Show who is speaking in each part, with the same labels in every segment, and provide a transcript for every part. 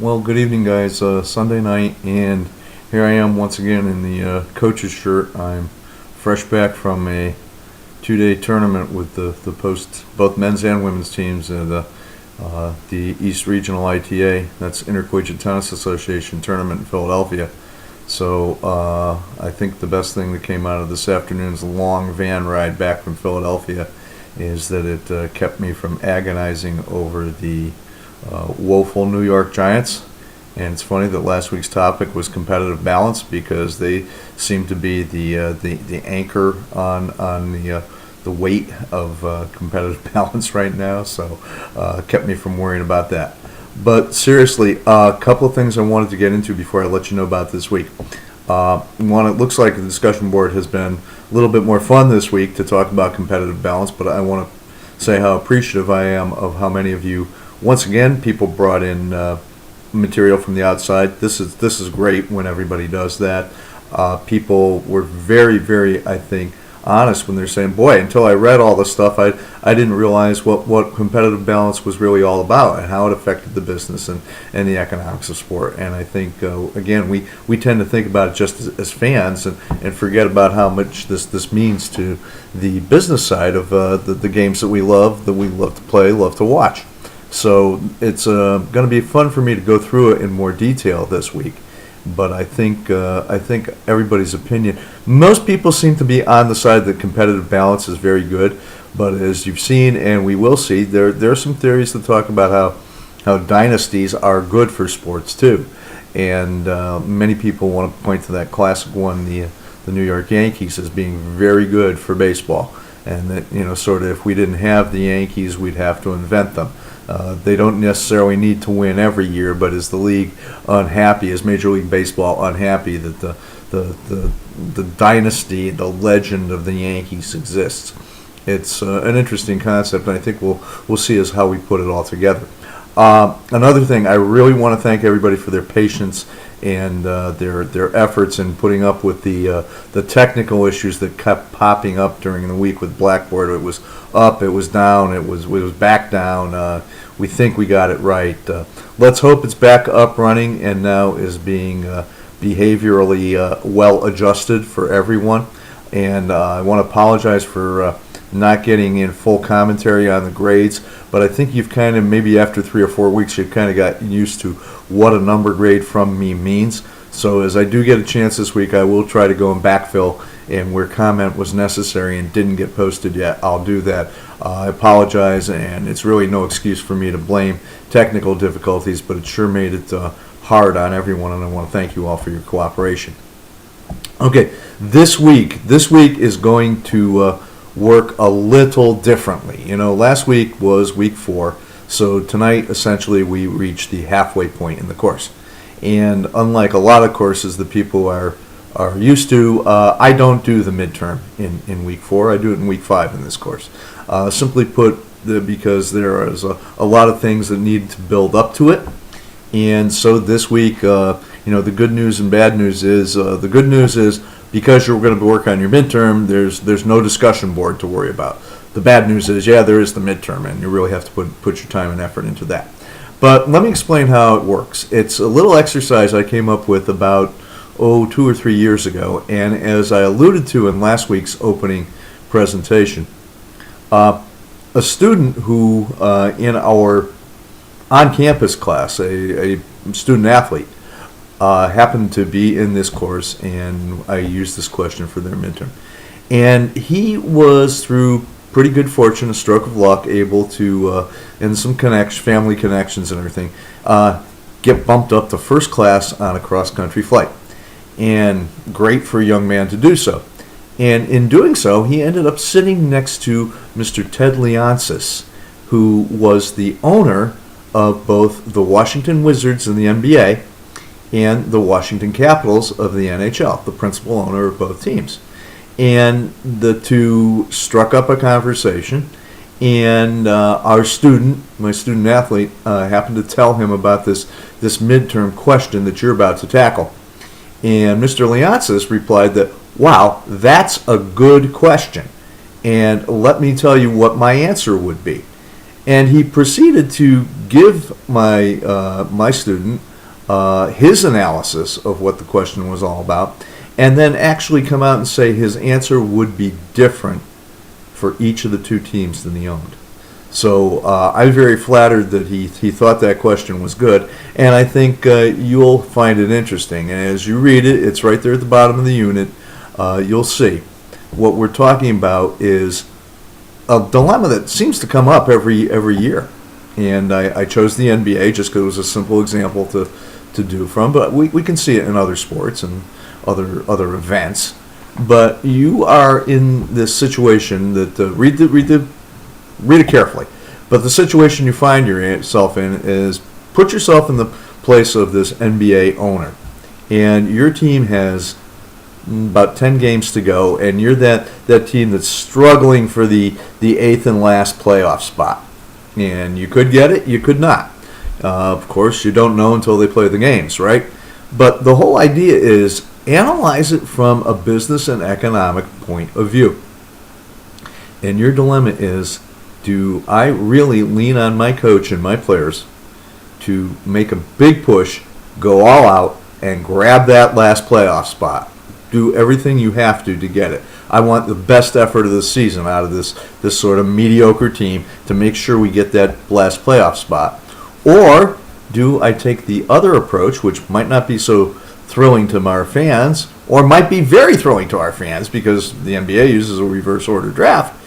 Speaker 1: Well, good evening, guys. Sunday night, and here I am once again in the coach's shirt. I'm fresh back from a 2-day tournament with the both men's and women's teams at the East Regional ITA. That's Intercollegiate Tennis Association tournament in Philadelphia. So I think the best thing that came out of this afternoon's long van ride back from Philadelphia is that it kept me from agonizing over the woeful New York Giants. And it's funny that last week's topic was competitive balance because they seem to be the anchor on the weight of competitive balance right now. So kept me from worrying about that. But seriously, a couple of things I wanted to get into before I let you know about this week. One, it looks like the discussion board has been a little bit more fun this week to talk about competitive balance, but I want to say how appreciative I am of how many of you, once again, people brought in material from the outside. This is great when everybody does that. People were very, very, I think, honest when they're saying, boy, until I read all this stuff, I didn't realize what competitive balance was really all about and how it affected the business and the economics of sport. And I think, again, we tend to think about it just as fans and forget about how much this means to the business side of the games that we love to play, love to watch. So it's going to be fun for me to go through it in more detail this week. But I think everybody's opinion. Most people seem to be on the side that competitive balance is very good. But as you've seen, and we will see, there are some theories that talk about how dynasties are good for sports too. And many people want to point to that classic one, the New York Yankees, as being very good for baseball. And that, sort of, if we didn't have the Yankees, we'd have to invent them. They don't necessarily need to win every year, but is the league unhappy, is Major League Baseball unhappy that the dynasty, the legend of the Yankees exists? It's an interesting concept, and I think we'll see as how we put it all together. Another thing, I really want to thank everybody for their patience and their efforts in putting up with the technical issues that kept popping up during the week with Blackboard. It was up, it was down, it was back down. We think we got it right. Let's hope it's back up running and now is being behaviorally well adjusted for everyone. And I want to apologize for not getting in full commentary on the grades, but I think you've kind of, maybe after 3 or 4 weeks, you've kind of got used to what a number grade from me means. So as I do get a chance this week, I will try to go and backfill, and where comment was necessary and didn't get posted yet, I'll do that. I apologize, and it's really no excuse for me to blame technical difficulties, but it sure made it hard on everyone, and I want to thank you all for your cooperation. Okay, this week is going to work a little differently. Last week was week 4, so tonight essentially we reached the halfway point in the course. And unlike a lot of courses that people are used to, I don't do the midterm in week 4. I do it in week 5 in this course. Simply put, because there is a lot of things that need to build up to it. And so this week, the good news and bad news is, the good news is because you're going to work on your midterm, there's no discussion board to worry about. The bad news is, there is the midterm, and you really have to put your time and effort into that. But let me explain how it works. It's a little exercise I came up with about 2 or 3 years ago, and as I alluded to in last week's opening presentation, a student who in our on-campus class, a student athlete, happened to be in this course, and I used this question for their midterm. And he was, through pretty good fortune, a stroke of luck, able to, and some family connections and everything, get bumped up to first class on a cross-country flight. And great for a young man to do so. And in doing so, he ended up sitting next to Mr. Ted Leonsis, who was the owner of both the Washington Wizards in the NBA and the Washington Capitals of the NHL, the principal owner of both teams. And the two struck up a conversation, and my student athlete, happened to tell him about this midterm question that you're about to tackle. And Mr. Leonsis replied that, wow, that's a good question, and let me tell you what my answer would be. And he proceeded to give my student his analysis of what the question was all about, and then actually come out and say his answer would be different for each of the two teams that he owned. So I'm very flattered that he thought that question was good, and I think you'll find it interesting. And as you read it, it's right there at the bottom of the unit. You'll see. What we're talking about is a dilemma that seems to come up every year. And I chose the NBA just because it was a simple example to do from, but we can see it in other sports and other events. But you are in this situation that read it carefully. But the situation you find yourself in is, put yourself in the place of this NBA owner, and your team has about 10 games to go, and you're that team that's struggling for the eighth and last playoff spot. And you could get it, you could not. Of course, you don't know until they play the games, right? But the whole idea is, analyze it from a business and economic point of view. And your dilemma is, do I really lean on my coach and my players to make a big push, go all out, and grab that last playoff spot? Do everything you have to get it. I want the best effort of the season out of this sort of mediocre team to make sure we get that last playoff spot. Or do I take the other approach, which might not be so thrilling to our fans, or might be very thrilling to our fans because the NBA uses a reverse order draft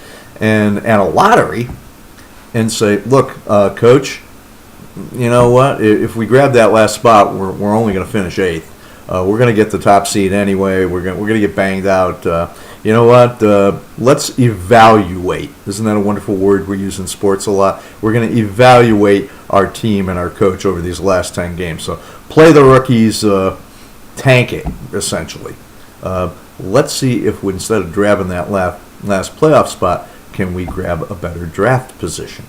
Speaker 1: and a lottery, and say, look, coach, you know what? If we grab that last spot, we're only going to finish eighth. We're going to get the top seed anyway. We're going to get banged out. You know what? Let's evaluate. Isn't that a wonderful word we use in sports a lot? We're going to evaluate our team and our coach over these last 10 games. So play the rookies, tank it, essentially. Let's see if instead of grabbing that last playoff spot, can we grab a better draft position?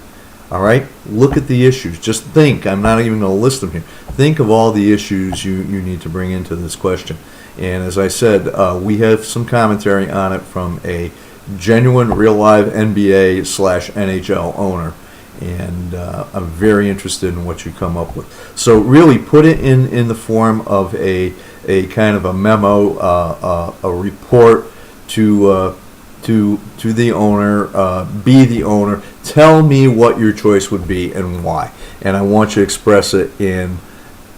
Speaker 1: All right? Look at the issues. Just think. I'm not even going to list them here. Think of all the issues you need to bring into this question. And as I said, we have some commentary on it from a genuine, real-live NBA/NHL owner. And I'm very interested in what you come up with. So really put it in the form of a kind of a memo, a report to the owner, be the owner. Tell me what your choice would be and why. And I want you to express it in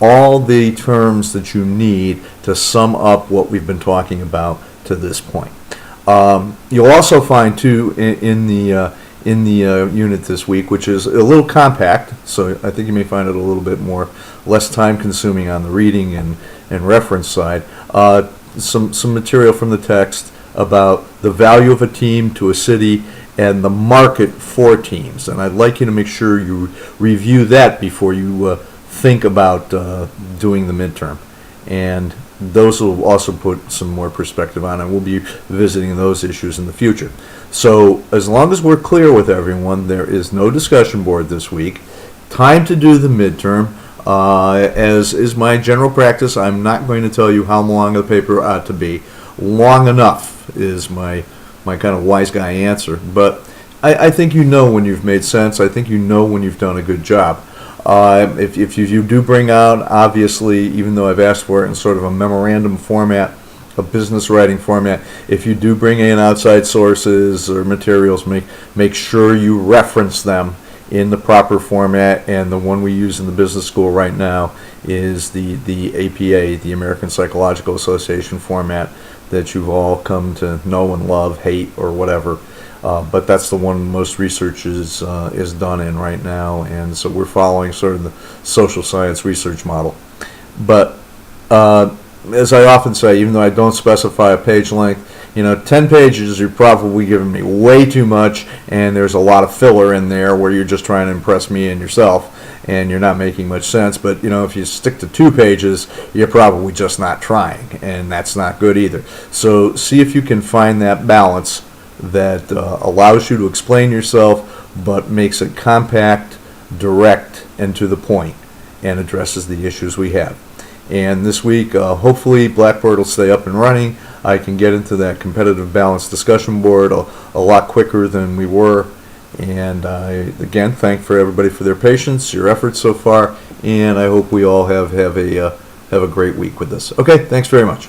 Speaker 1: all the terms that you need to sum up what we've been talking about to this point. You'll also find, too, in the unit this week, which is a little compact, so I think you may find it a little bit less time-consuming on the reading and reference side, some material from the text about the value of a team to a city and the market for teams. And I'd like you to make sure you review that before you think about doing the midterm. And those will also put some more perspective on it. We'll be visiting those issues in the future. So as long as we're clear with everyone, there is no discussion board this week. Time to do the midterm. As is my general practice, I'm not going to tell you how long the paper ought to be. Long enough is my kind of wise guy answer. But I think you know when you've made sense. I think you know when you've done a good job. If you do bring out, obviously, even though I've asked for it in sort of a memorandum format, a business writing format, if you do bring in outside sources or materials, make sure you reference them in the proper format. And the one we use in the business school right now is the APA, the American Psychological Association format that you've all come to know and love, hate, or whatever. But that's the one most research is done in right now, and so we're following sort of the social science research model. But as I often say, even though I don't specify a page length, 10 pages, you're probably giving me way too much, and there's a lot of filler in there where you're just trying to impress me and yourself, and you're not making much sense. But, if you stick to 2 pages, you're probably just not trying, and that's not good either. So see if you can find that balance that allows you to explain yourself, but makes it compact, direct, and to the point, and addresses the issues we have. And this week, hopefully, Blackboard will stay up and running. I can get into that competitive balance discussion board a lot quicker than we were. And I, again, thank everybody for their patience, your efforts so far, and I hope we all have a great week with this. Okay, thanks very much.